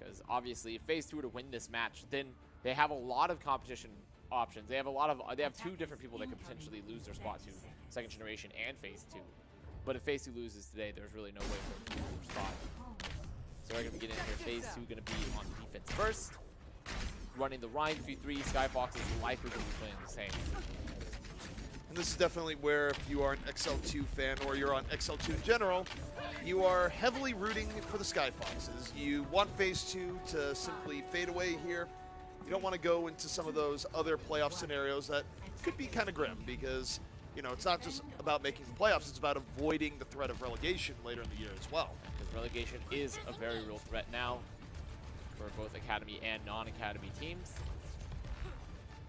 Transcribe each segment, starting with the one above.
because obviously if FaZe 2 were to win this match, then they have a lot of competition options. They have two different people that could potentially lose their spot to second generation and FaZe 2. But if FaZe 2 loses today, there's really no way for them to lose their spot. So we're going to begin in here. FaZe 2 going to be on defense first. Running the Ryan 3-3. Skyfoxes is likely going to be playing the same. And this is definitely where, if you are an XL2 fan or you're on XL2 in general, you are heavily rooting for the Skyfoxes. You want FaZe 2 to simply fade away here. You don't want to go into some of those other playoff scenarios that could be kind of grim because, you know, it's not just about making the playoffs, it's about avoiding the threat of relegation later in the year as well. Because relegation is a very real threat now for both Academy and non-Academy teams.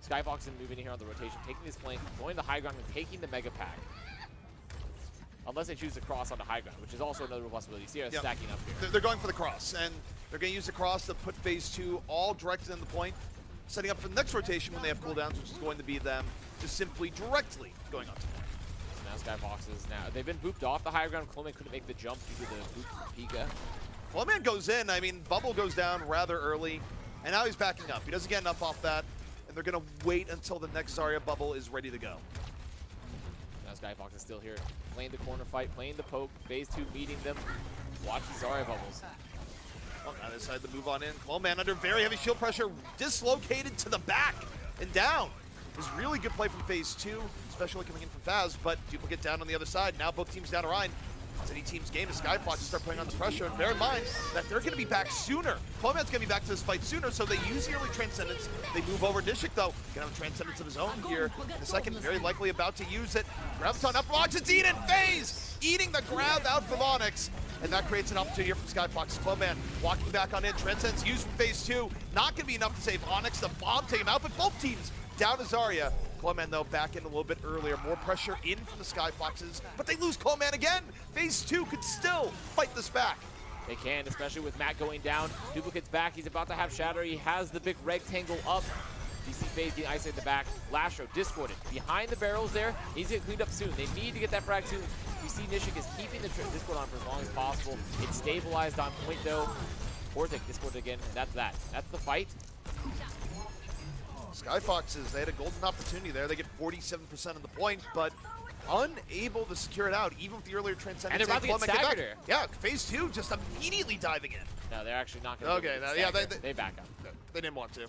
Skyfoxes moving in here on the rotation, taking this flank, going the high ground, and taking the Mega Pack. Unless they choose to cross onto high ground, which is also another possibility. See, stacking up here. They're going for the cross, and they're going to use the cross to put FaZe 2 all directed in the point, setting up for the next rotation when they have cooldowns, which is going to be them just simply directly going onto point. So now Skyfoxes, now they've been booped off the high ground. Clomane couldn't make the jump due to the boop Pika. Clomane goes in. I mean, Bubble goes down rather early, and now he's backing up. He doesn't get enough off that, and they're going to wait until the next Zarya bubble is ready to go. Now Skyfox is still here, playing the corner fight, playing the poke. FaZe 2 meeting them. Watch the Zarya bubbles. Well, now they decide to move on in. Clomane under very heavy shield pressure, dislocated to the back and down. It was really good play from FaZe 2, especially coming in from Faz, but Duplicate down on the other side. Now both teams down to Ryan. It's any team's game as Skyfoxes start playing on the pressure, and bear in mind that they're going to be back sooner. Clomane's going to be back to this fight sooner, so they use the early Transcendence. They move over. Nishik, though, going to have a Transcendence of his own here. In the second, very likely about to use it. Graviton up from Onyx, it's eaten! FaZe eating the grab out from Onyx, and that creates an opportunity here from Skyfoxes. Clomane walking back on in. Transcendence used from FaZe 2. Not going to be enough to save Onyx. The bomb take him out, but both teams down to Zarya. Clomane, though, back in a little bit earlier. More pressure in from the Skyfoxes, but they lose Clomane again. FaZe 2 could still fight this back. They can, especially with Matt going down. Duplicate's back. He's about to have Shatter. He has the big rectangle up. You see FaZe getting isolated in the back. Lastro discorded behind the barrels there. He's getting cleaned up soon. They need to get that frag soon. You see Nishik is keeping the Discord on for as long as possible. It's stabilized on point, though. Vortic discorded again, and that's that. That's the fight. Skyfoxes, they had a golden opportunity there. They get 47% of the point, but unable to secure it out, even with the earlier Transcendence. And they're about to get staggered here. Yeah, FaZe 2 just immediately diving in. No, they're actually not going to. Okay, yeah, they back up. They didn't want to.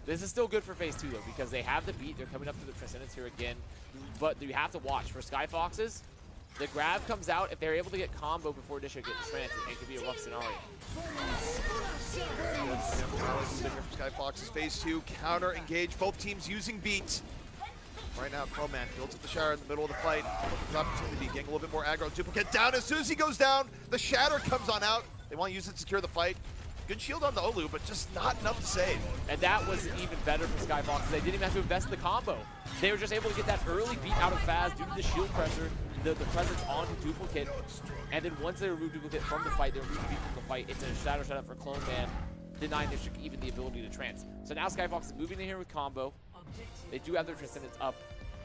This is still good for FaZe 2, though, because they have the beat. They're coming up to the Transcendence here again. But you have to watch. For Skyfoxes, the grab comes out. If they're able to get combo before Disha gets trans, it could be a rough scenario. Skyfoxes, FaZe 2, counter engage. Both teams using beat. Right now, Clomane builds up the Shatter in the middle of the fight. His opportunity, getting a little bit more aggro. Duplicate down. As soon as he goes down, the Shatter comes on out. They want to use it to secure the fight. Good shield on the Olu, but just not enough to save. And that was even better for Skyfoxes. They didn't even have to invest in the combo. They were just able to get that early beat out of Faz due to the shield pressure, the presence on Duplicate. And then once they remove Duplicate from the fight, they remove beat from the fight. It's a Shadow setup for Clomane, denying Nishik even the ability to trance. So now Skyfox is moving in here with combo. They do have their Transcendence up.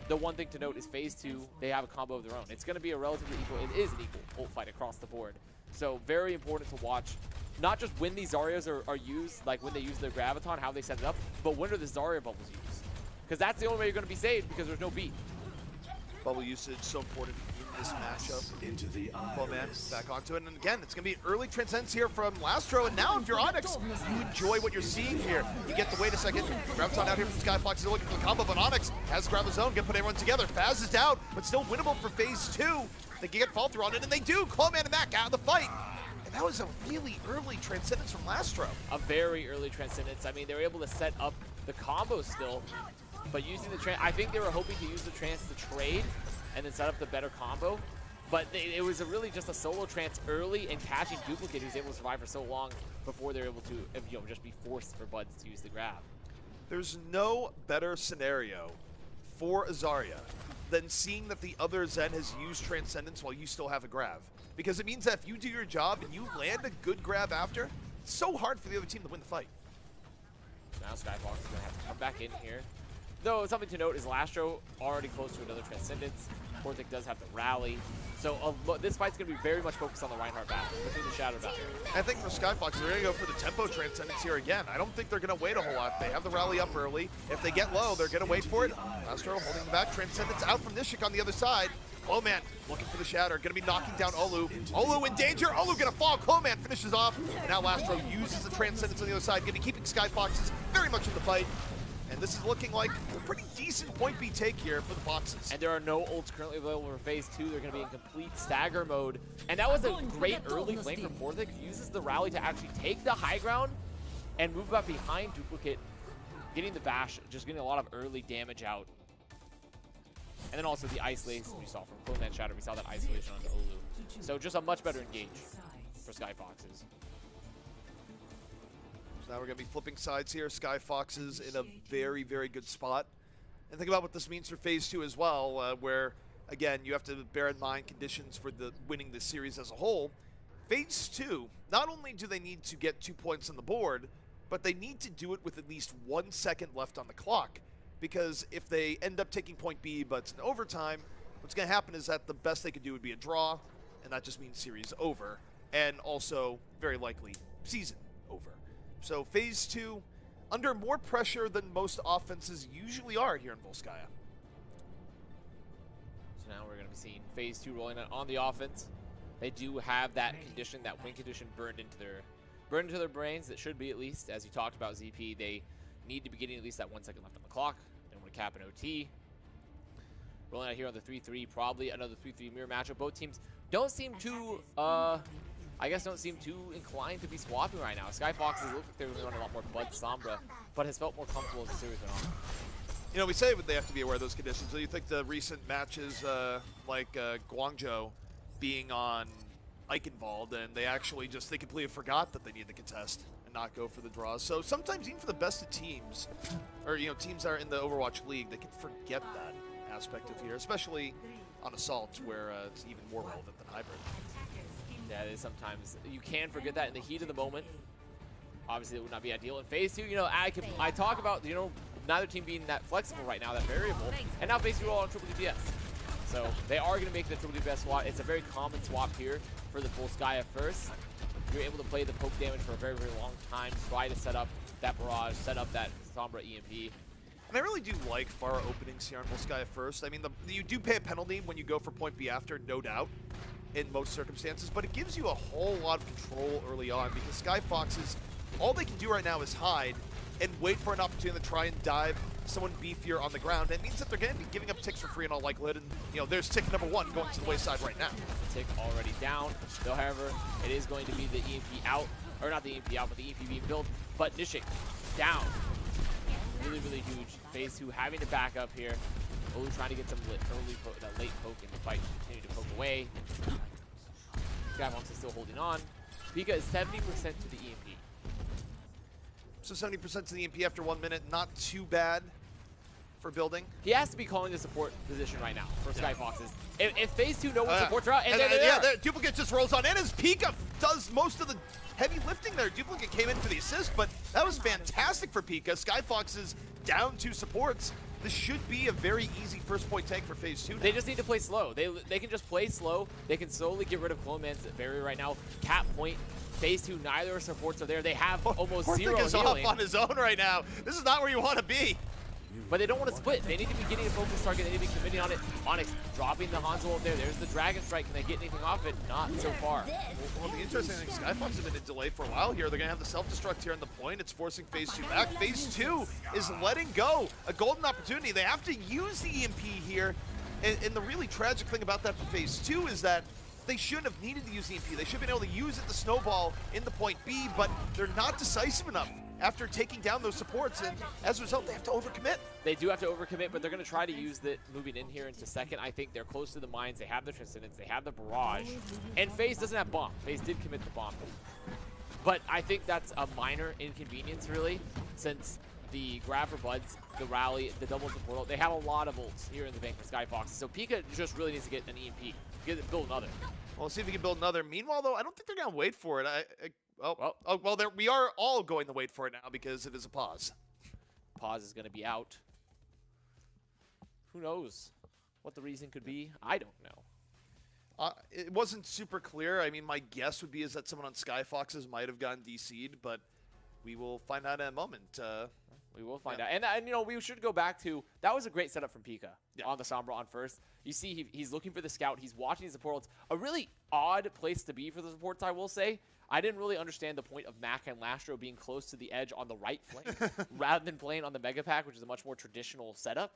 The one thing to note is FaZe 2, they have a combo of their own. It's going to be a relatively equal, it is an equal ult fight across the board. So very important to watch. Not just when these Zaryas are used, like when they use their Graviton, how they set it up, but when are the Zarya bubbles used? Because that's the only way you're going to be saved, because there's no beat. Bubble usage so important in this matchup. Into the Clomane back onto it, and again, it's going to be early Transcendence here from Lastro, and now if you're Onyx, you enjoy what you're seeing here. You get to wait a second. Graviton out here from Skyfox is looking for the combo, but Onyx has grab his own, gonna put everyone together. Faz is down, but still winnable for FaZe 2. They can get fall through on it, and they do. Clomane and Mac out of the fight. And that was a really early Transcendence from Lastro. A very early Transcendence. I mean, they were able to set up the combo still, but using the trance, I think they were hoping to use the trance to trade and then set up the better combo. But it was really just a solo trance early and catching Duplicate, who's able to survive for so long before they're able to, just be forced for Buds to use the grab. There's no better scenario for Zarya than seeing that the other Zen has used Transcendence while you still have a grab. Because it means that if you do your job and you land a good grab after, it's so hard for the other team to win the fight. Now Skyfox is going to have to come back in here. Though something to note is Lastro already close to another Transcendence. Porthic does have the rally. So this fight's going to be very much focused on the Reinhardt battle, between the Shadow battle. I think for Skyfoxes, they're going to go for the tempo transcendence here again. I don't think they're going to wait a whole lot. They have the rally up early. If they get low, they're going to wait for it. Astro holding the back. Transcendence out from Nishik on the other side. Cloman looking for the Shatter. Going to be knocking down Olu. Olu in danger. Olu going to fall. Cloman finishes off. And now Astro uses the Transcendence on the other side. Going to be keeping Skyfoxes very much in the fight. And this is looking like a pretty decent point B take here for the Foxes. And there are no ults currently available for phase 2. They're going to be in complete stagger mode. And that was a great early flank from Porthic. Uses the rally to actually take the high ground and move up behind Duplicate, getting the bash, just getting a lot of early damage out. And then also the isolation we saw from Clone Shatter. We saw that isolation onto Olu. So just a much better engage for Skyfoxes. So now we're going to be flipping sides here. Skyfoxes in a very, very good spot. And think about what this means for phase 2 as well, where, again, you have to bear in mind conditions for winning the series as a whole. Phase 2, not only do they need to get 2 points on the board, but they need to do it with at least 1 second left on the clock. Because if they end up taking point B, but it's in overtime, what's going to happen is that the best they could do would be a draw, and that just means series over, and also, very likely, season over. So phase 2, under more pressure than most offenses usually are here in Volskaya. So now we're going to be seeing phase 2 rolling out on the offense. They do have that condition, that win condition burned into their brains. It should be, at least, as you talked about, ZP. They need to be getting at least that 1 second left on the clock. They want to cap an OT. Rolling out here on the 3-3, probably another 3-3 mirror matchup. Both teams don't seem too, don't seem too inclined to be swapping right now. Skyfoxes look like they're going to run a lot more Bud Sombra, but has felt more comfortable as the series went on. You know, we say they have to be aware of those conditions. So you think the recent matches like Guangzhou being on Eichenwald, and they completely forgot that they need to contest and not go for the draws. So sometimes even for the best of teams, or teams that are in the Overwatch League, they can forget that aspect of here, especially on Assault, where it's even more relevant than Hybrid. Yeah, it is sometimes. You can forget that in the heat of the moment. Obviously, it would not be ideal. In phase 2, I talk about, neither team being that flexible right now, that variable, and now phase 2 all on triple DPS. So they are going to make the triple DPS swap. It's a very common swap here for the Volskaya first. You're able to play the poke damage for a very, very long time, try to set up that barrage, set up that Sombra EMP. And I really do like Pharah openings here on Volskaya first. I mean, you do pay a penalty when you go for point B after, no doubt, in most circumstances, but it gives you a whole lot of control early on because Skyfoxes, all they can do right now is hide and wait for an opportunity to try and dive someone beefier on the ground. It means that they're going to be giving up ticks for free in all likelihood, and there's tick number 1 going to the wayside right now. Tick already down, though, however, it is going to be the EMP out, or not the EMP out, but the EMP being built, but Nishik down. Really, really huge. Phase 2 having to back up here. Olu trying to get some late poke in the fight, continue to poke away. Skyfox is still holding on. Pika is 70% to the EMP. So 70% to the EMP after 1 minute, not too bad for building. He has to be calling the support position right now for Skyfoxes. If phase 2 no one supports her out, Duplicate just rolls on in as Pika does most of the heavy lifting there. Duplicate came in for the assist, but that was fantastic for Pika. Skyfoxes down 2 supports. This should be a very easy first point take for phase 2 now. They just need to play slow. They can just play slow. They can slowly get rid of Cloman's barrier right now. Cap point. Phase 2, neither supports are there. They have almost zero is healing. Off on his own right now. This is not where you want to be. But they don't want to split. They need to be getting a focus target. They need to be committing on it. Onyx dropping the Hanzo up there. There's the Dragon Strike. Can they get anything off it? Not so far. Well, the interesting thing, Skyfox have been in delay for a while here. They're going to have the self-destruct here on the point. It's forcing phase 2 back. Phase 2 is letting go a golden opportunity. They have to use the EMP here. And the really tragic thing about that for phase 2 is that they shouldn't have needed to use the EMP. They should have been able to use it to snowball in the point B, but they're not decisive enough after taking down those supports, and as a result, they have to overcommit. They do have to overcommit, but they're going to try to use it moving in here into second. I think they're close to the mines. They have the Transcendence. They have the Barrage. And FaZe doesn't have bomb. FaZe did commit the bomb. But I think that's a minor inconvenience, really, since the grab for Buds, the rally, the doubles and portal, they have a lot of ults here in the bank for Skyfox. So Pika just really needs to get an EMP. Build another. Well, let's see if we can build another. Meanwhile, though, I don't think they're going to wait for it. We are all going to wait for it now because it is a pause. Pause is going to be out. Who knows what the reason could be. I don't know. It wasn't super clear. I mean, my guess would be is that someone on Skyfoxes might have gotten DC'd, but we will find out in a moment. We will find out. And, you know, we should go back to, that was a great setup from Pika on the Sombra on first. You see he's looking for the scout. He's watching his support. It's a really odd place to be for the supports, I will say. I didn't really understand the point of Mac and Lastro being close to the edge on the right flank rather than playing on the Mega Pack, which is a much more traditional setup.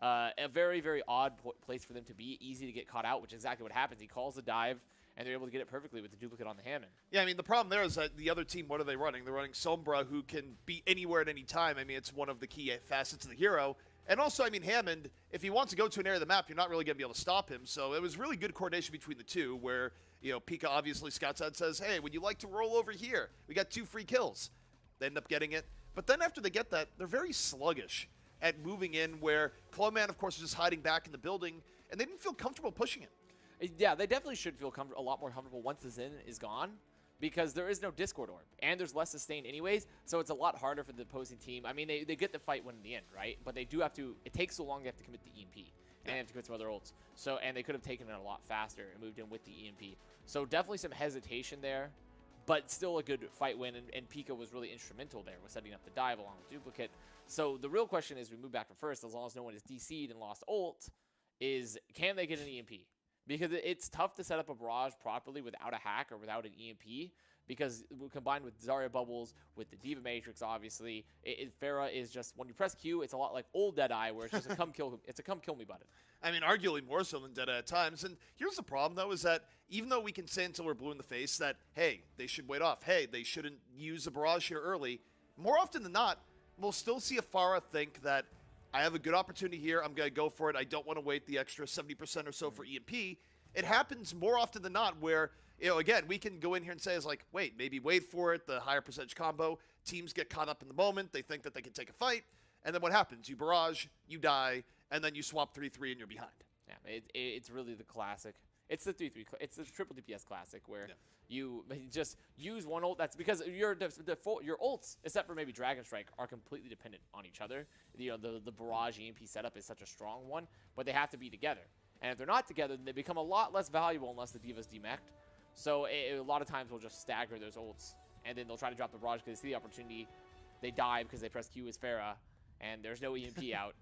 A very, very odd place for them to be. Easy to get caught out, which is exactly what happens. He calls the dive, and they're able to get it perfectly with the duplicate on the Hammond. Yeah, I mean, the problem there is that the other team, what are they running? They're running Sombra, who can be anywhere at any time. I mean, it's one of the key facets of the hero. And also, I mean, Hammond, if he wants to go to an area of the map, you're not really going to be able to stop him. So it was really good coordination between the two where, you know, Pika obviously scouts out and says, hey, would you like to roll over here? We got 2 free kills. They end up getting it. But then after they get that, they're very sluggish at moving in, where Clowman, of course, is just hiding back in the building, and they didn't feel comfortable pushing it. Yeah, they definitely should feel a lot more comfortable once the Zen is gone, because there is no Discord orb, and there's less sustain anyways, so it's a lot harder for the opposing team. I mean, they get the fight win in the end, right? But they do have to, it takes so long they have to commit the EMP, and they have to commit some other ults. So, and they could have taken it a lot faster and moved in with the EMP. So definitely some hesitation there, but still a good fight win, and Pika was really instrumental there with setting up the dive along with Duplicate. So the real question is, we move back from first, as long as no one is DC'd and lost ult, is can they get an EMP? Because it's tough to set up a barrage properly without a hack or without an EMP, because combined with Zarya Bubbles, with the Diva Matrix, obviously, Pharah is just, when you press Q, it's a lot like old Deadeye, where it's just a come kill me button. I mean, arguably more so than Deadeye at times. And here's the problem, though, is that even though we can say until we're blue in the face that, hey, they should wait off, hey, they shouldn't use a barrage here early, more often than not, we'll still see a Pharah think that I have a good opportunity here, I'm going to go for it, I don't want to wait the extra 70% or so for EMP. It happens more often than not where, you know, again, we can go in here and say, it's like, wait, maybe wait for it, the higher percentage combo. Teams get caught up in the moment, they think that they can take a fight, and then what happens? You barrage, you die, and then you swap 3-3 and you're behind. Yeah, it's really the classic. It's the 3-3, it's the triple DPS classic where you just use one ult. That's because your ults, except for maybe Dragon Strike, are completely dependent on each other. You know, the barrage EMP setup is such a strong one, but they have to be together. And if they're not together, then they become a lot less valuable unless the Diva's demeched. So a lot of times we'll just stagger those ults, and then they'll try to drop the barrage because they see the opportunity. They die because they press Q as Pharah, and there's no EMP out.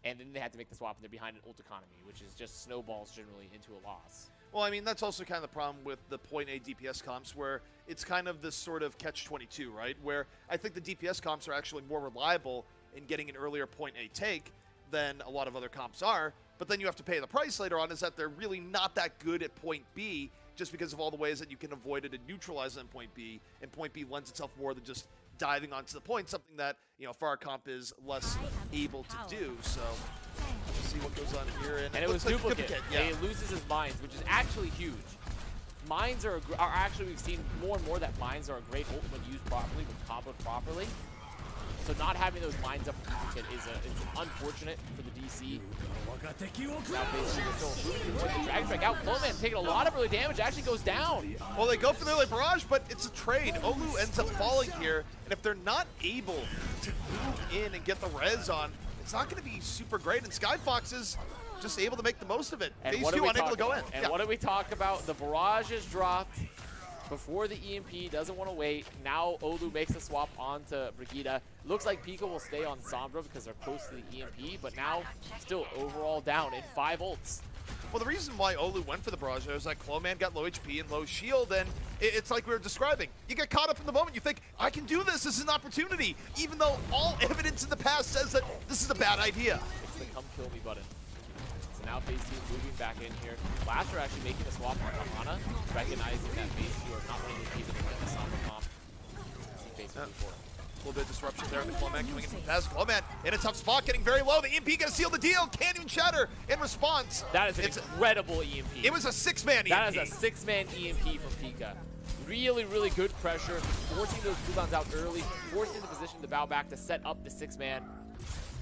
And then they have to make the swap, and they're behind an ult economy, which is just snowballs generally into a loss. Well, I mean, that's also kind of the problem with the point A DPS comps, where it's kind of this sort of catch-22, right? Where I think the DPS comps are actually more reliable in getting an earlier point A take than a lot of other comps are. But then you have to pay the price later on, is that they're really not that good at point B, just because of all the ways that you can avoid it and neutralize it in point B. And point B lends itself more than just diving onto the point, something that, you know, Pharah comp is less able to do. So let's see what goes on here. And it was like duplicate. Yeah. He loses his mines, which is actually huge. Mines are actually, we've seen more and more that mines are a great ult when used properly, when comboed properly. So not having those mines up for duplicate is unfortunate for the DC. Now the Dragon Strike out. Clowman taking a lot of early damage, actually goes down. Well, they go for the early barrage, but it's a trade. Olu ends up falling here, and if they're not able to move in and get the res on, it's not going to be super great. And Skyfoxes just able to make the most of it. And Phase 2 unable to go in. And what did we talk about? The barrage is dropped before the EMP, doesn't want to wait. Now Olu makes a swap onto Brigitte. Looks like Pika will stay on Sombra because they're close to the EMP, but now still overall down in 5 ults. Well, the reason why Olu went for the barrage is that Clowman got low HP and low shield, and it's like we were describing. You get caught up in the moment, you think, I can do this is an opportunity, even though all evidence in the past says that this is a bad idea. It's the come kill me button. So now Phase 2 moving back in here. Lastard actually making a swap on Kahana, recognizing that Phase 2 are not running the keep in the Sombra comp. Phase 2 before. A little bit of disruption there in the Clowman coming in from Paz. Clowman in a tough spot, getting very low. The EMP gonna seal the deal. Can't even shatter in response. That is an incredible EMP. It was a 6-man EMP. That is a 6-man EMP from Pika. Really, really good pressure, forcing those cooldowns out early, forcing the position to bow back to set up the 6-man.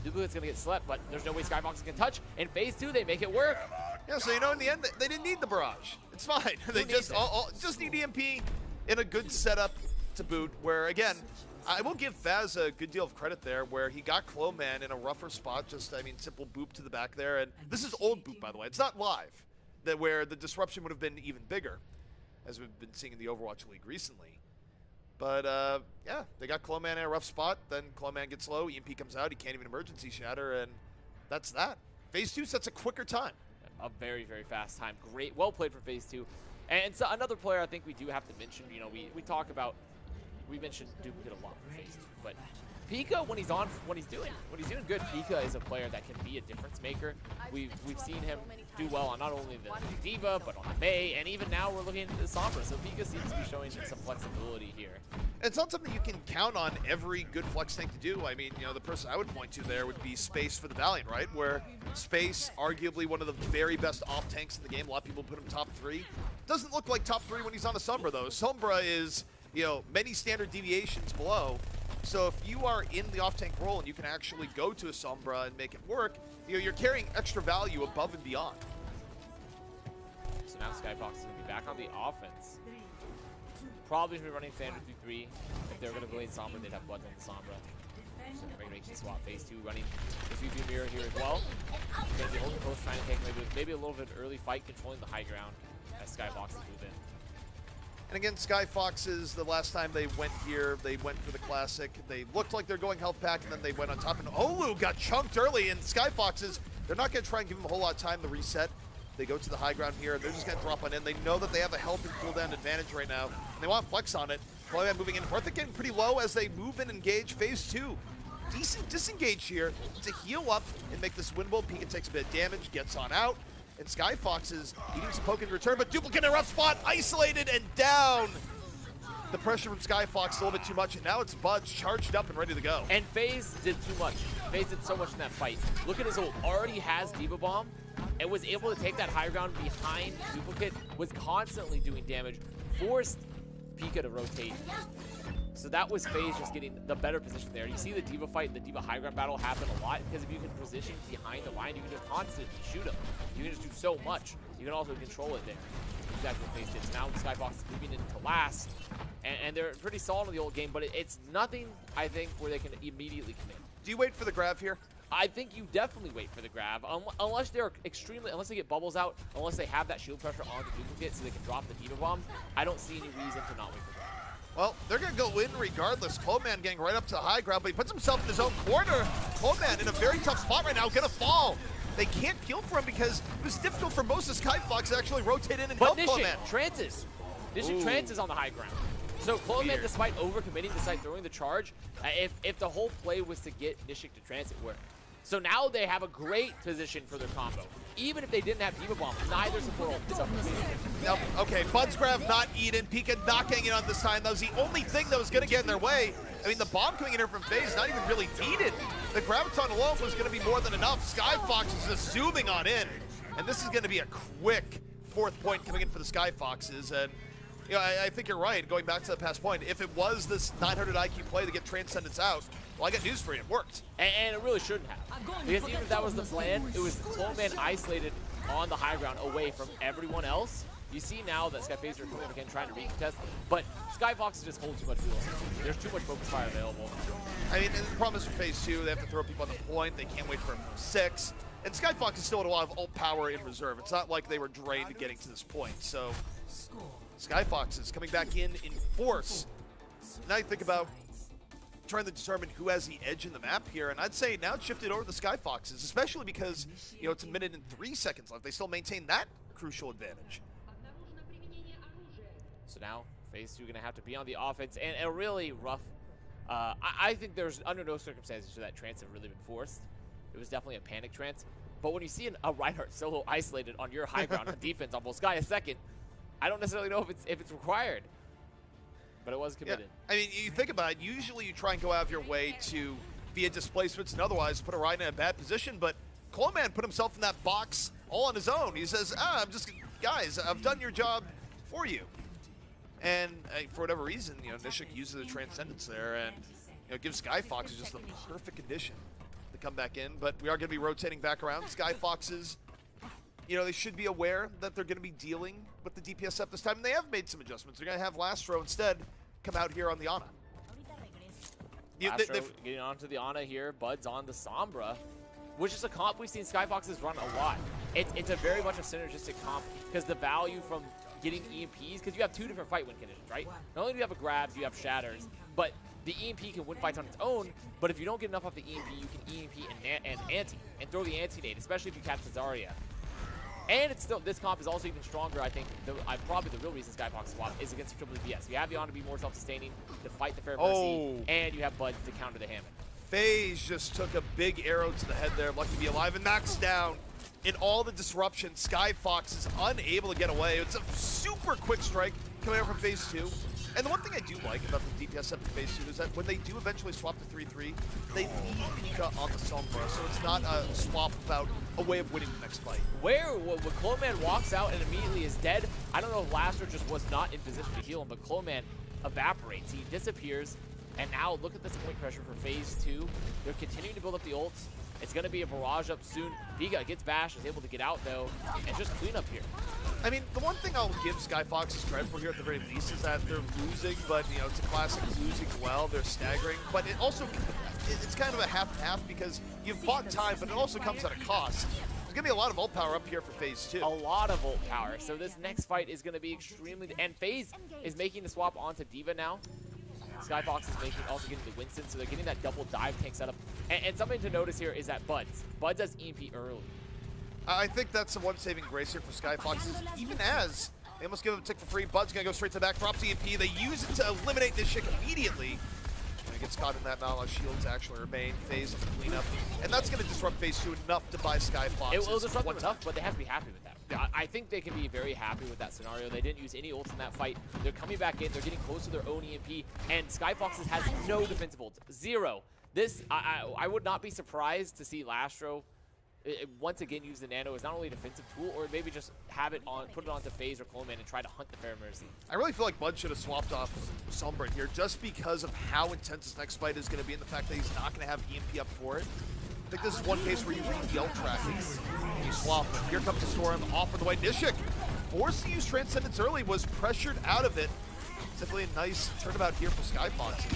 Duplicate's gonna get slept, but there's no way Skyfoxes can touch. In Phase 2, they make it work. Yeah, so you know, in the end, they didn't need the barrage. It's fine. They just need EMP in a good setup. to boot, where, again, I will give Faz a good deal of credit there, where he got Clo-Man in a rougher spot, just, I mean, simple boop to the back there, and this is old boop, by the way. It's not live, that where the disruption would have been even bigger, as we've been seeing in the Overwatch League recently. But, yeah, they got Clo-Man in a rough spot, then Clo-Man gets low, EMP comes out, he can't even emergency shatter, and that's that. Phase 2 sets a quicker time. A very, very fast time. Great. Well played for Phase 2. And so another player I think we do have to mention, you know, we talk about, we mentioned Duplicate a lot for Phase 2, but Pika, when he's doing good, Pika is a player that can be a difference maker. We've seen him do well on not only the D.Va, but on the Mei, and even now we're looking at the Sombra. So Pika seems to be showing some flexibility here. It's not something you can count on every good flex tank to do. I mean, you know, the person I would point to there would be Space for the Valiant, right? Where Space, arguably one of the very best off tanks in the game. A lot of people put him top 3. Doesn't look like top 3 when he's on a Sombra, though. Sombra is, you know, many standard deviations below. So if you are in the off-tank role and you can actually go to a Sombra and make it work, you know, you're carrying extra value above and beyond. So now Skyfox is going to be back on the offense. Probably going to be running standard 3-3. If they're going to play Sombra, they'd have Bloods on the Sombra. So regulation swap. Phase 2 running the 3-3 mirror here as well. Going to be holding close, trying to take maybe a little bit early fight, controlling the high ground as Skyfox move in. And again, Skyfoxes, the last time they went here, they went for the Classic. They looked like they're going health pack, and then they went on top. And Olu got chunked early, and Skyfoxes, they're not going to try and give him a whole lot of time to reset. They go to the high ground here, and they're just going to drop on in. They know that they have a health and cooldown advantage right now, and they want flex on it. Clo-Man moving in. Partha getting pretty low as they move and engage Phase 2. Decent disengage here to heal up and make this winnable. Pika takes a bit of damage, gets on out. And Skyfoxes eating some poke in return, but Duplicate in a rough spot, isolated and down. The pressure from Skyfox a little bit too much, and now it's Budge charged up and ready to go. And FaZe did too much. FaZe did so much in that fight. Look at his ult, already has D.Va Bomb, and was able to take that high ground behind Duplicate, was constantly doing damage, forced Pika to rotate. So that was FaZe just getting the better position there. You see the D.Va fight and the D.Va high ground battle happen a lot, because if you can position behind the line, you can just constantly shoot them. You can just do so much. You can also control it there. Exactly what FaZe did. So now Skyfox is moving into last, and they're pretty solid in the old game, but it's nothing, I think, where they can immediately commit. Do you wait for the grab here? I think you definitely wait for the grab, unless they're unless they get bubbles out, unless they have that shield pressure on the Duplicate so they can drop the D.Va Bomb. I don't see any reason to not wait for the grab. Well, they're going to go in regardless. Clo-Man getting right up to the high ground, but he puts himself in his own corner. Clo-Man in a very tough spot right now, going to fall. They can't kill for him because it was difficult for most of Skyfox to actually rotate in and help Clo-Man. Nishik trances on the high ground. So Clo-Man, despite overcommitting, despite throwing the charge, if the whole play was to get Nishik to trance, it worked. So now they have a great position for their combo. Even if they didn't have D.Va Bomb, neither support ult is up to speed. Nope. Okay, Bud's grab not eaten. Pika not getting it on this time. That was the only thing that was going to get in their way. I mean, the bomb coming in here from FaZe not even really needed. The Graviton alone was going to be more than enough. Skyfox is just zooming on in. And this is going to be a quick 4th point coming in for the Skyfoxes. And you know, I think you're right, going back to the past point. If it was this 900 IQ play to get Transcendence out, well, I got news for you, it worked. And it really shouldn't have. Because even if that was the plan, it was Clo-Man isolated on the high ground away from everyone else. You see now that Skyface are coming again trying to recontest, but Skyfox is just holding too much wheel. There's too much focus fire available. I mean, and the problem is for Phase 2, they have to throw people on the point, they can't wait for 6. And Skyfox is still at a lot of ult power in reserve. It's not like they were drained getting to this point. So Skyfox is coming back in force. Now you think about trying to determine who has the edge in the map here, and I'd say now it's shifted over to the Skyfoxes, especially because, you know, it's 1 minute and 3 seconds left. They still maintain that crucial advantage. So now Phase 2 going to have to be on the offense, and a really rough, I think there's under no circumstances should that trance have really been forced. It was definitely a panic trance, but when you see a Reinhardt solo isolated on your high ground on defense on both Sky a second, I don't necessarily know if it's required. But it was committed. Yeah. I mean, you think about it, usually you try and go out of your way to, via displacements and otherwise, put a Ryan in a bad position, but Clo-Man put himself in that box all on his own. He says, guys, I've done your job for you. And for whatever reason, you know, Nishik uses the Transcendence there and, you know, gives Skyfoxes just the perfect condition to come back in. But we are going to be rotating back around. Skyfoxes, you know, they should be aware that they're going to be dealing with the DPS up this time, and they have made some adjustments. They're going to have last row instead. come out here on the Ana. Astro getting onto the Ana here. Bud's on the Sombra, which is a comp we've seen Skyfoxes run a lot. It's a very much a synergistic comp because the value from getting EMPs, because you have two different fight win conditions, right? Not only do you have a grabs, you have shatters, but the EMP can win fights on its own, but if you don't get enough off the EMP, you can EMP and anti, and throw the anti-nade, especially if you catch the Zarya. And it's still, this comp is also even stronger, I think. Probably the real reason Skyfox swap is against triple DPS. You have the Ana to be more self-sustaining, to fight the Fair Mercy, and you have Buds to counter the Hammond. FaZe just took a big arrow to the head there, lucky to be alive, and Max down. In all the disruption, Skyfox is unable to get away. It's a super quick strike coming out from FaZe 2. And the one thing I do like about the DPS set for FaZe 2 is that when they do eventually swap to 3-3, they leave Pika on the Sombra, so it's not a swap without a way of winning the next fight. When Cloman walks out and immediately is dead, I don't know if Lessard just was not in position to heal him, but Cloman evaporates. He disappears, and now look at this point pressure for FaZe 2. They're continuing to build up the ults. It's going to be a barrage up soon. Pika gets bashed, is able to get out, though, and just clean up here. I mean, the one thing I'll give Skyfox's credit for here at the very least is that they're losing, but, you know, it's a classic losing well. They're staggering, but it also, it's kind of a half and half because you've bought time, but it also comes at a cost. There's going to be a lot of ult power up here for FaZe 2. A lot of ult power. So this next fight is going to be extremely... And FaZe is making the swap onto D.Va now. Skyfox is also getting the Winston, so they're getting that double dive tank setup. And something to notice here is that Buds has EMP early. I think that's the one saving grace here for Skyfoxes, even as they almost give him a tick for free. Bud's going to go straight to the back, drops EMP. They use it to eliminate this Shik immediately. And it gets caught in that, not a lot of shields actually remain. FaZe on the cleanup. And that's going to disrupt FaZe 2 enough to buy Skyfoxes. It will disrupt them enough, but they have to be happy with that. I think they can be very happy with that scenario. They didn't use any ults in that fight. They're coming back in. They're getting close to their own EMP. And Skyfoxes has no defensive ults. Zero. This, I would not be surprised to see Lastro once again use the Nano as not only a defensive tool, or maybe just have it on, put it onto FaZe or Cloman and try to hunt the Fair Mercy. I really feel like Bud should have swapped off Sombra here just because of how intense this next fight is going to be and the fact that he's not going to have EMP up for it. I think this is one case where you read the ult tracking and you swap. Here comes the Storm off for the way. Nishik, forced to use Transcendence early, was pressured out of it. It's definitely a nice turnabout here for Skyfoxes.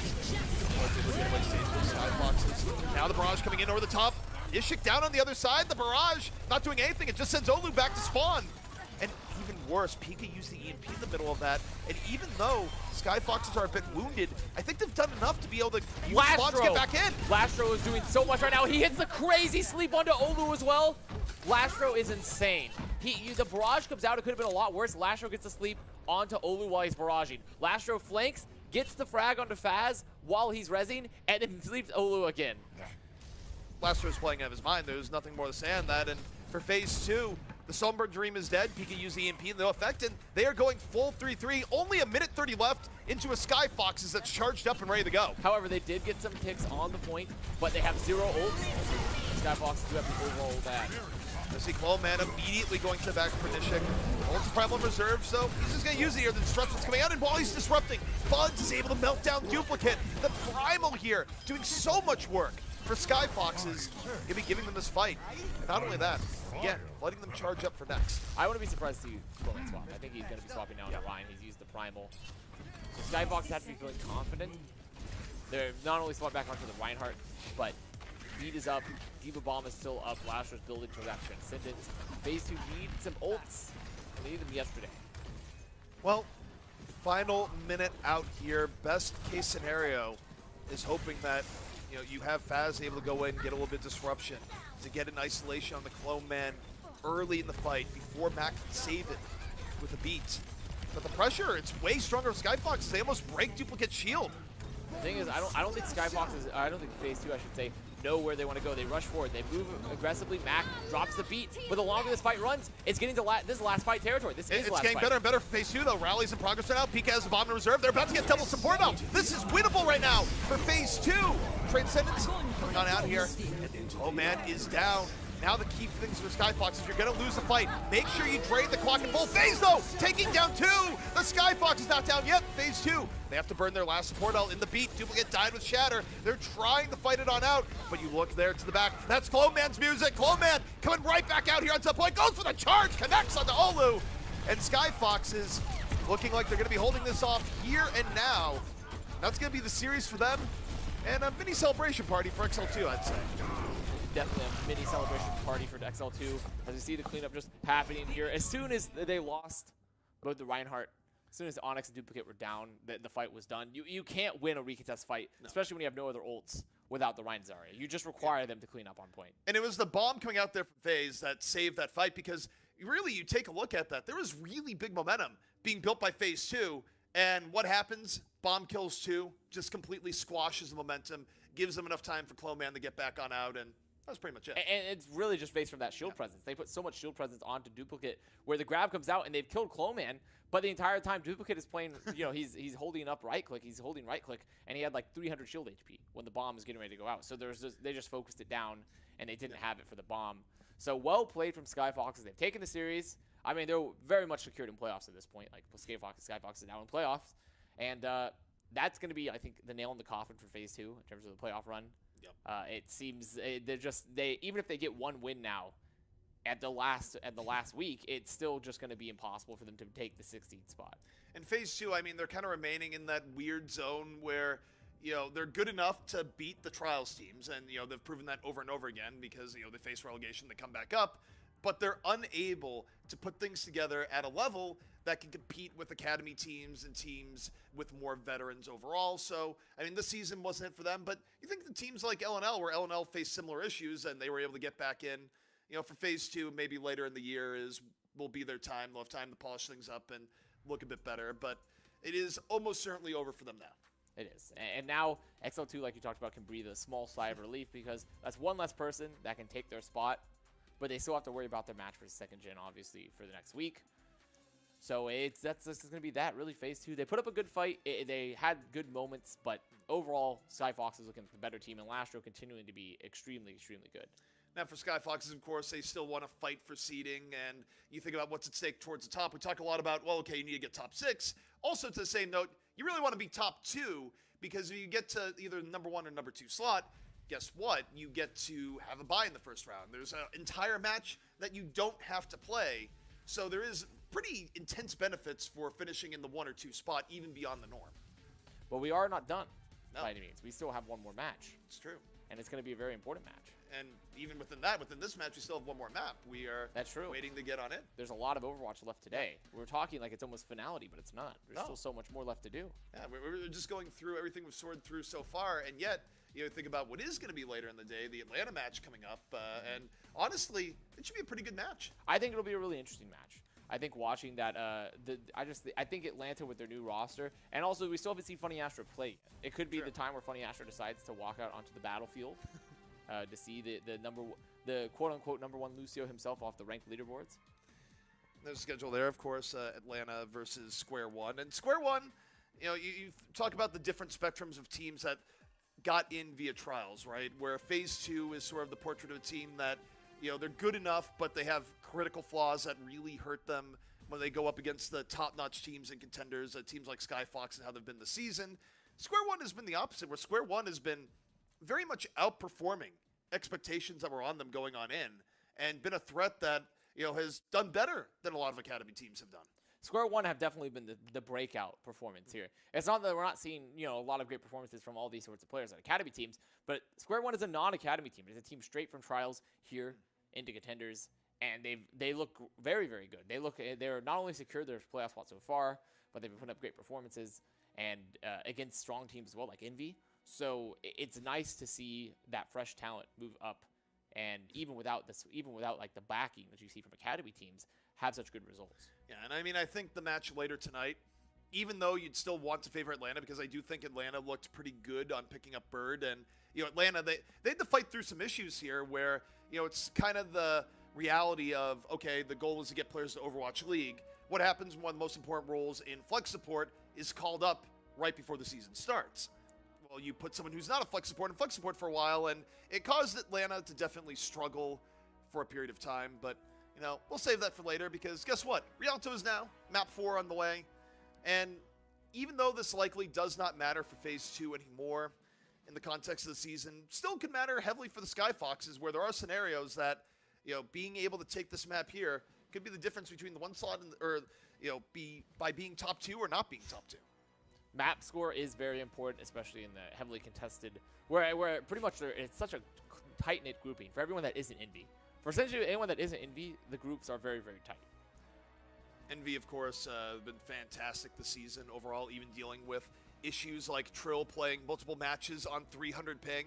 Now the barrage coming in over the top. Nishik down on the other side. The barrage not doing anything. It just sends Olu back to spawn. And even worse, Pika used the EMP in the middle of that. And even though Skyfoxes are a bit wounded, I think they've done enough to be able to use spawn to get back in. Lastro is doing so much right now. He hits the crazy sleep onto Olu as well. Lastro is insane. The barrage comes out. It could have been a lot worse. Lastro gets the sleep onto Olu while he's barraging. Lastro flanks, gets the frag onto Faz while he's rezzing, and then sleeps Olu again. Lastro's playing out of his mind. There's nothing more to say on that. And for FaZe 2, the Sombra Dream is dead. Pika used the EMP and no effect, and they are going full 3-3. Only a minute 30 left into a Skyfoxes that's charged up and ready to go. However, they did get some ticks on the point, but they have 0 ults. Skyfoxes do have the overall back. I see Cloman immediately going to the back for Nishik. Ult's Primal Reserve, so he's just going to use it here. The disruption's coming out, and while he's disrupting, Buds is able to melt down Duplicate. The Primal here doing so much work for Skyfoxes. He'll be giving them this fight. And not only that, again, letting them charge up for next. I wouldn't be surprised to see Cloman swap. I think he's going to be swapping now to Ryan. He's used the Primal. So Skyfoxes have to be feeling confident. They're not only swapped back onto the Reinhardt, but Beat is up, D.Va Bomb is still up, Lasher's building towards that Transcendence. FaZe 2 need some ults, and they need them yesterday. Well, final minute out here. Best case scenario is hoping that you have Faz able to go in and get a little bit of disruption to get an isolation on the Cloman early in the fight before Mac can save it with a beat. But the pressure, it's way stronger with Skyfoxes. They almost break Duplicate shield. The thing is, I don't think Skyfoxes, I don't think FaZe 2, I should say, know where they want to go. They rush forward. They move aggressively. Mac drops the beat. But the longer this fight runs, it's getting to this is last fight territory. This is last fight. It's getting better and better for FaZe 2, though. Rally's in progress right now. Pika has the bomb in reserve. They're about to get double support now. This is winnable right now for FaZe 2. Transcendence coming on out here. And Cloman is down. Now the key things for Skyfoxes, you're going to lose the fight. Make sure you drain the clock in full. FaZe, though, taking down 2. The Skyfox is not down yet. FaZe 2, they have to burn their last support out in the beat. Duplicate died with Shatter. They're trying to fight it on out, but you look there to the back. That's Cloman's music. Cloman coming right back out here on top point. Goes for the charge, connects onto Olu. And Skyfoxes looking like they're going to be holding this off here and now. That's going to be the series for them, and a mini celebration party for XL2, I'd say. Definitely a mini celebration party for XL2, as we see the cleanup just happening here. As soon as they lost both the Reinhardt, as soon as Onyx and Duplicate were down, the fight was done. You can't win a recontest fight, especially when you have no other ults without the Rein Zarya. You just require them to clean up on point. And it was the bomb coming out there from FaZe that saved that fight, because really, you take a look at that, there was really big momentum being built by FaZe 2, and what happens? Bomb kills 2, just completely squashes the momentum, gives them enough time for Clowman to get back on out, and that's pretty much it. And it's really just based from that shield presence. They put so much shield presence onto Duplicate where the grab comes out and they've killed Clowman, but the entire time Duplicate is playing, he's holding up right click, he's holding right click, and he had like 300 shield HP when the bomb was getting ready to go out. So they just focused it down and they didn't have it for the bomb. So well played from Skyfoxes. They've taken the series. I mean, they're very much secured in playoffs at this point. Like Skyfoxes is now in playoffs. And that's going to be, I think, the nail in the coffin for Phase 2 in terms of the playoff run. Yep. It seems even if they get one win now at the last week, it's still just going to be impossible for them to take the 16th spot. And Phase 2, I mean, they're kind of remaining in that weird zone where they're good enough to beat the Trials teams, and they've proven that over and over again because they face relegation, they come back up, but they're unable to put things together at a level that can compete with academy teams and teams with more veterans overall. So, I mean, this season wasn't it for them, but you think the teams like LNL, where LNL faced similar issues and they were able to get back in, for Phase 2, maybe later in the year will be their time. They'll have time to polish things up and look a bit better, but it is almost certainly over for them now. It is. And now XL2, like you talked about, can breathe a small sigh of relief because that's one less person that can take their spot, but they still have to worry about their match for second gen, obviously, for the next week. So that's going to be that, really, Phase 2. They put up a good fight. They had good moments, but overall, Skyfox is looking like the better team, and Lastro continuing to be extremely, extremely good. Now, for Skyfoxes, of course, they still want to fight for seeding, and you think about what's at stake towards the top. We talk a lot about, well, okay, you need to get top 6. Also, to the same note, you really want to be top 2, because if you get to either number 1 or number 2 slot, guess what? You get to have a bye in the first round. There's an entire match that you don't have to play, so there is pretty intense benefits for finishing in the 1 or 2 spot, even beyond the norm. But we are not done by any means. We still have one more match. It's true. And it's going to be a very important match. And even within this match, we still have one more map. We are waiting to get on it. There's a lot of Overwatch left today. We're talking like it's almost finality, but it's not. There's still so much more left to do. Yeah, we're just going through everything we've sorted through so far, and yet, think about what is going to be later in the day, the Atlanta match coming up, and honestly, it should be a pretty good match. I think it'll be a really interesting match. I think watching that, I think Atlanta with their new roster, and also we still haven't seen Funny Astro play yet. It could be the time where Funny Astro decides to walk out onto the battlefield to see the quote-unquote number 1 Lucio himself off the ranked leaderboards. There's a schedule there, of course, Atlanta versus Square One. And Square One, you talk about the different spectrums of teams that got in via trials, right? Where Phase 2 is sort of the portrait of a team that, they're good enough, but they have critical flaws that really hurt them when they go up against the top-notch teams and contenders, teams like Skyfox and how they've been this season. Square One has been the opposite, where Square One has been very much outperforming expectations that were on them going on in, and been a threat that, has done better than a lot of academy teams have done. Square One have definitely been the breakout performance here. It's not that we're not seeing, a lot of great performances from all these sorts of players on academy teams, but Square One is a non-academy team. It's a team straight from trials here into contenders, and they look very, very good. They're not only secured their playoff spot so far, but they've been putting up great performances and against strong teams as well, like Evie. So it's nice to see that fresh talent move up, and even without like the backing that you see from academy teams, have such good results. Yeah, and I mean, I think the match later tonight, even though you'd still want to favor Atlanta, because I do think Atlanta looked pretty good on picking up Bird, and Atlanta, they had to fight through some issues here where it's kind of the reality of, okay, the goal is to get players to Overwatch League. What happens when one of the most important roles in Flex support is called up right before the season starts? Well, you put someone who's not a Flex support in Flex support for a while, and it caused Atlanta to definitely struggle for a period of time, but we'll save that for later, because guess what? Rialto is now map 4 on the way, and even though this likely does not matter for Phase 2 anymore in the context of the season, still could matter heavily for the Skyfoxes, where there are scenarios that, being able to take this map here could be the difference between the 1 slot and, by being top 2 or not being top 2. Map score is very important, especially in the heavily contested, where pretty much it's such a tight-knit grouping. For everyone that isn't Envy. For essentially anyone that isn't Envy, the groups are very, very tight. Envy, of course, been fantastic this season overall, even dealing with issues like Trill playing multiple matches on 300 ping,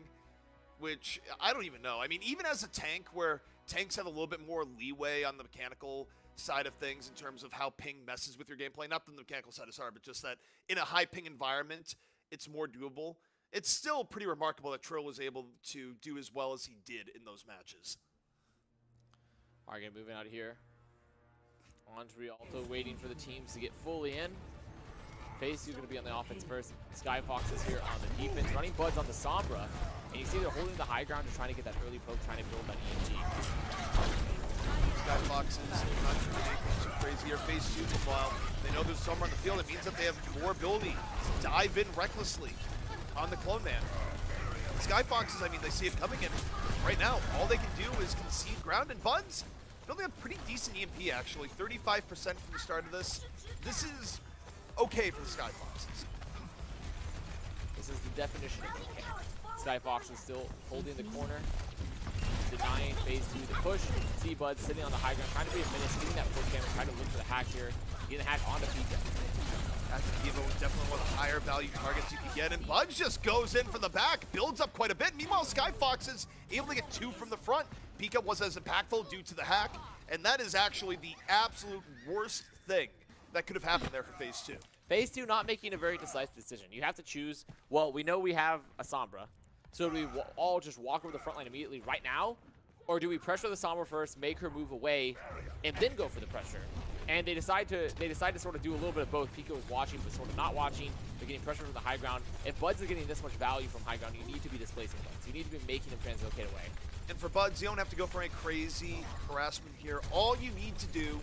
which I don't even know. I mean, even as a tank, where tanks have a little bit more leeway on the mechanical side of things in terms of how ping messes with your gameplay. Not that the mechanical side is hard, but just that in a high ping environment, it's more doable. It's still pretty remarkable that Trill was able to do as well as he did in those matches. All right, moving out of here. On to Rialto, waiting for the teams to get fully in. FaZe is going to be on the offense first. Skyfoxes here on the defense, running Buds on the Sombra. And you see they're holding the high ground and trying to get that early poke, trying to build that EMP. Skyfoxes not trying to make too crazy here. FaZe 2, meanwhile, they know there's Sombra on the field. It means that they have more ability to dive in recklessly on the Clone Man. Skyfoxes, I mean, they see it coming in. Right now, all they can do is concede ground, and Buds, they only have pretty decent EMP, actually. 35% from the start of this. This is okay for the Skyfoxes. This is the definition of okay. Skyfoxes still holding the corner, denying FaZe 2 the push. See Bud sitting on the high ground, trying to be a menace, getting that push camera, trying to look for the hack here, getting the hack onto Pika. That's definitely one of the higher value targets you can get, and Bud just goes in from the back, builds up quite a bit. Meanwhile, Skyfoxes able to get 2 from the front. Pika was as impactful due to the hack, and that is actually the absolute worst thing that could have happened there for FaZe 2. FaZe 2 not making a very decisive decision. You have to choose, well, we know we have a Sombra, so do we all just walk over the front line immediately right now? Or do we pressure the Sombra first, make her move away, and then go for the pressure? And they decide to sort of do a little bit of both. Pika was watching, but sort of not watching. They're getting pressure from the high ground. If Buds is getting this much value from high ground, you need to be displacing Buds. You need to be making him translocate away. And for Buds, you don't have to go for any crazy harassment here. All you need to do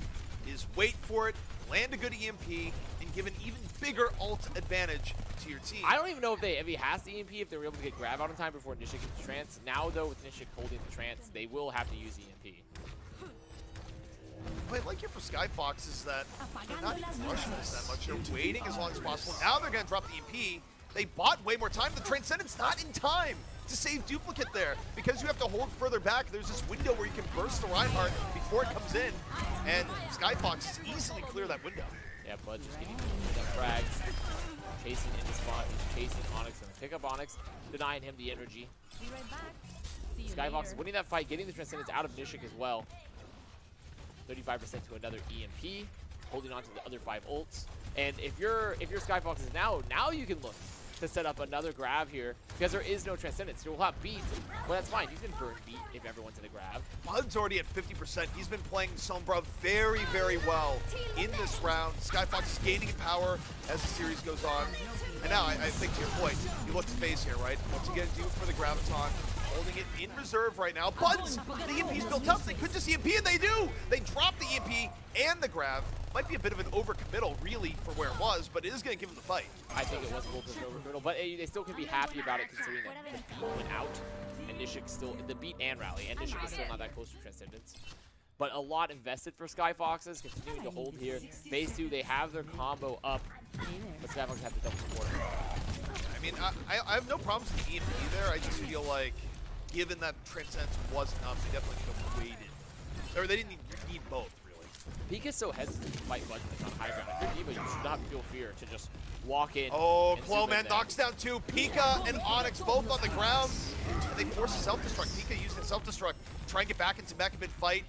is wait for it, land a good EMP, and give an even bigger ult advantage to your team. I don't even know if Evie has the EMP, if they were able to get grab out in time before Nishik gets the trance. Now, though, with Nishik holding the trance, they will have to use EMP. What I like here for Skyfox is that they're not even rushing this that much. They're waiting as long as possible. Now they're going to drop the EMP. They bought way more time. The Transcendent's not in time to save Duplicate there because you have to hold further back. There's this window where you can burst the Reinhardt before it comes in, and Skyfox is easily clear that window. Yeah, Bud just getting that frags, chasing into spot. He's chasing Onyx and pick up Onyx, denying him the energy. Skyfox is winning that fight, getting the Transcendence out of Nishik as well. 35% to another EMP, holding on to the other 5 ults. And if you're Skyfoxes now you can look to set up another grab here because there is no Transcendence. You'll have beat, well that's fine. You can burn beat if everyone's in a grab. Bud's already at 50%. He's been playing Sombra very, very well in this round. Skyfox is gaining in power as the series goes on. And now I think to your point, you look to FaZe here, right? What's he gonna do for the Graviton? Holding it in reserve right now. Buds, the EMP's built up. They could just EMP, and they do. They drop the EMP and the grab. Might be a bit of an overcommittal, really, for where it was, but it is going to give them the fight. I think it was a little bit of an overcommittal, but they still can be happy about it considering that the beat went out. And Nishik still, the beat and rally, and Nishik is still not that close to Transcendence. But a lot invested for Skyfoxes, continuing to hold here. FaZe 2, they have their combo up, but Skyfoxes have to double support it. I mean, I have no problems with the EMP there. I just feel like, given that Transcendence wasn't up, they definitely could have waited. Or they didn't need both, really. Pika's so hesitant to fight Bud on high ground. If you're D.Va, you should not feel fear to just walk in. Oh, Clowman knocks down 2. Pika and Onyx both on the ground. And they force a self-destruct. Pika using self-destruct, try and get back into mech mid fight.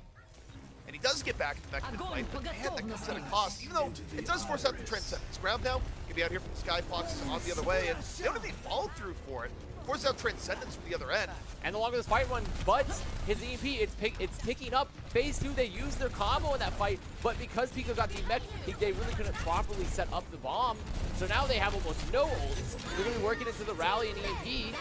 And he does get back into mech mid fight, but man, that comes at a cost. Even though it does force out the Transcendence. Grab now, gonna be out here from the Skyfoxes on the other way, and they don't have any follow through for it. Force out Transcendence from the other end. And the longer this fight run, Bud's his EMP, it's picking up. FaZe 2, they used their combo in that fight, but because Pika got the they really couldn't properly set up the bomb. So now they have almost no ults. They're going to be working into the rally and EMP.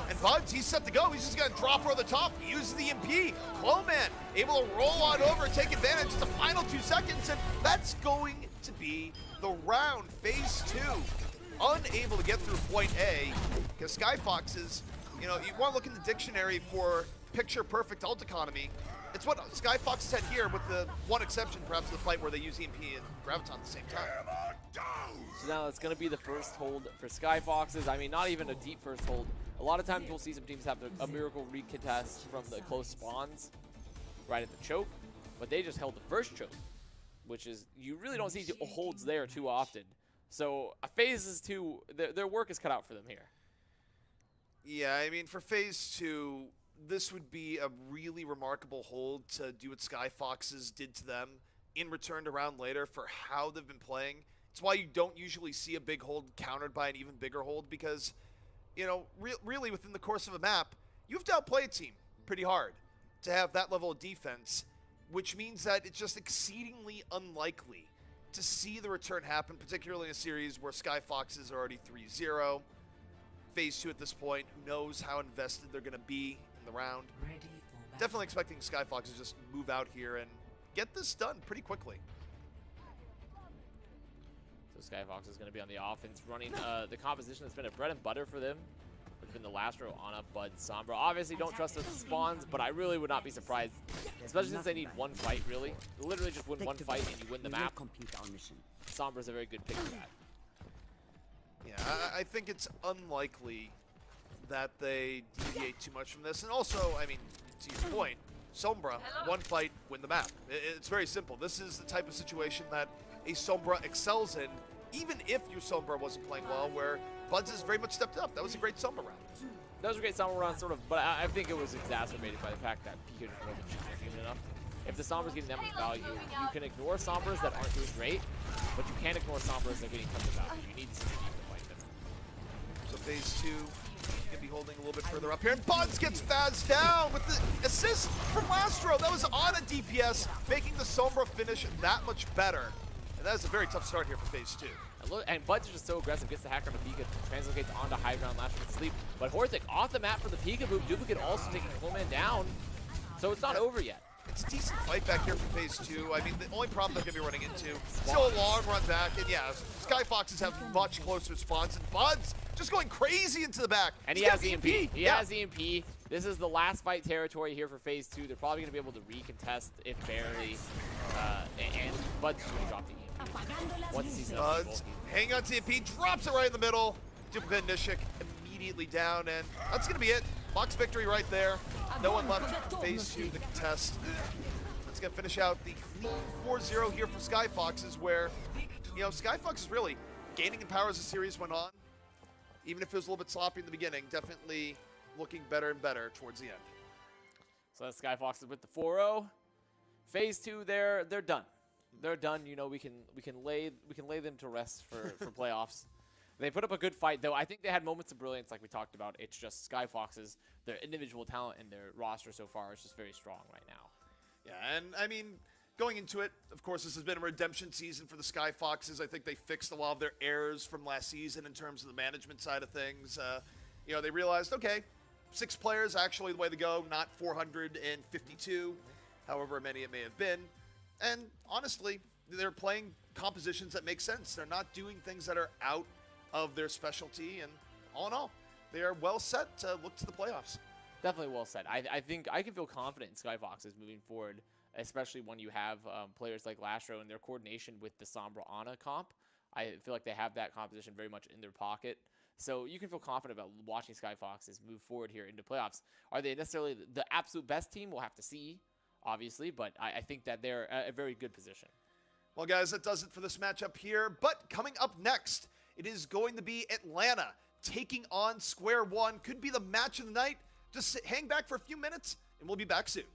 And Buds, he's set to go. He's just going to drop her on the top, use the EMP. Clowman able to roll on over, take advantage. Just the final 2 seconds, and that's going to be the round. FaZe 2. Unable to get through point A because Skyfoxes, you know, you want to look in the dictionary for picture perfect ult economy. It's That's what Skyfoxes had here, with the one exception, perhaps, the fight where they use EMP and Graviton at the same time. So now it's going to be the first hold for Skyfoxes. I mean, not even a deep first hold. A lot of times we'll see some teams have a miracle recontest from the close spawns right at the choke, but they just held the first choke, which is, you really don't see holds there too often. So phases 2, their work is cut out for them here. Yeah, I mean, for phase 2, this would be a really remarkable hold to do what Skyfoxes did to them in return to round later for how they've been playing. It's why you don't usually see a big hold countered by an even bigger hold, because, you know, really within the course of a map, you have to outplay a team pretty hard to have that level of defense, which means that it's just exceedingly unlikely to see the return happen, particularly in a series where Skyfoxes are already 3-0. Phase 2 at this point, who knows how invested they're going to be in the round. Definitely expecting Skyfoxes to just move out here and get this done pretty quickly. So Skyfox is going to be on the offense, running the composition that's been a bread and butter for them. It's been the last row on a Bud Sombra. Obviously, don't trust the spawns, but I really would not be surprised, especially since they need one fight, really. Literally just win one fight and you win the map. Sombra's a very good pick for that. Yeah, I think it's unlikely that they deviate too much from this. And also, I mean, to your point, Sombra, one fight, win the map. It's very simple. This is the type of situation that a Sombra excels in, even if your Sombra wasn't playing well, where Buds has very much stepped up. That was a great Sombra round. That was a great Sombra round, sort of, but I think it was exacerbated by the fact that PK just wasn't challenging enough. If the Sombra's getting that much value, you can ignore Sombras that aren't doing great, but you can't ignore Sombras that are getting tons of value. You need to see the team to fight them. So phase 2, gonna be holding a little bit further up here, and Buds gets Faz down with the assist from Lastro. That was on a DPS, making the Sombra finish that much better. And that is a very tough start here for phase 2. And Buds is just so aggressive, gets the hacker on the Pika, translocates onto high ground, Lastro with sleep. But Horthic off the map for the Pika move, Duplicate also taking Coleman down. So it's not over yet. It's a decent fight back here for phase 2. I mean, the only problem they're going to be running into, still a long run back, and yeah, Skyfoxes have much closer spawns, and Buds just going crazy into the back. And he has EMP. He has EMP. This is the last fight territory here for phase 2. They're probably going to be able to recontest it barely, and Buds is going to drop the EMP. Once he's Buds, hang on to EMP, drops it right in the middle. Duplicate Nishik immediately down, and that's going to be it. Box victory right there. No one left for phase 2 to contest. That's going to finish out the clean 4-0 here for Skyfoxes, where, you know, Skyfoxes really gaining in power as the series went on. Even if it was a little bit sloppy in the beginning, definitely looking better and better towards the end. So that's Skyfoxes with the 4-0. Phase 2, they're done. They're done. You know, we can lay them to rest for playoffs. They put up a good fight, though. I think they had moments of brilliance, like we talked about. It's just Skyfoxes, their individual talent and their roster so far is just very strong right now. Yeah, and I mean, going into it, of course, this has been a redemption season for the Skyfoxes. I think they fixed a lot of their errors from last season in terms of the management side of things. You know, they realized, okay, 6 players actually the way to go, not 452, however many it may have been. And honestly, they're playing compositions that make sense. They're not doing things that are out of their specialty, and all in all, they are well set to look to the playoffs. Definitely well set. I think I can feel confident in Skyfoxes moving forward, especially when you have players like Lastro and their coordination with the Sombra Ana comp. I feel like they have that composition very much in their pocket. So you can feel confident about watching Skyfoxes move forward here into playoffs. Are they necessarily the absolute best team? We'll have to see, obviously, but I think that they're a very good position. Well, guys, that does it for this matchup here. But coming up next, it is going to be Atlanta taking on Square One. Could be the match of the night. Just hang back for a few minutes, and we'll be back soon.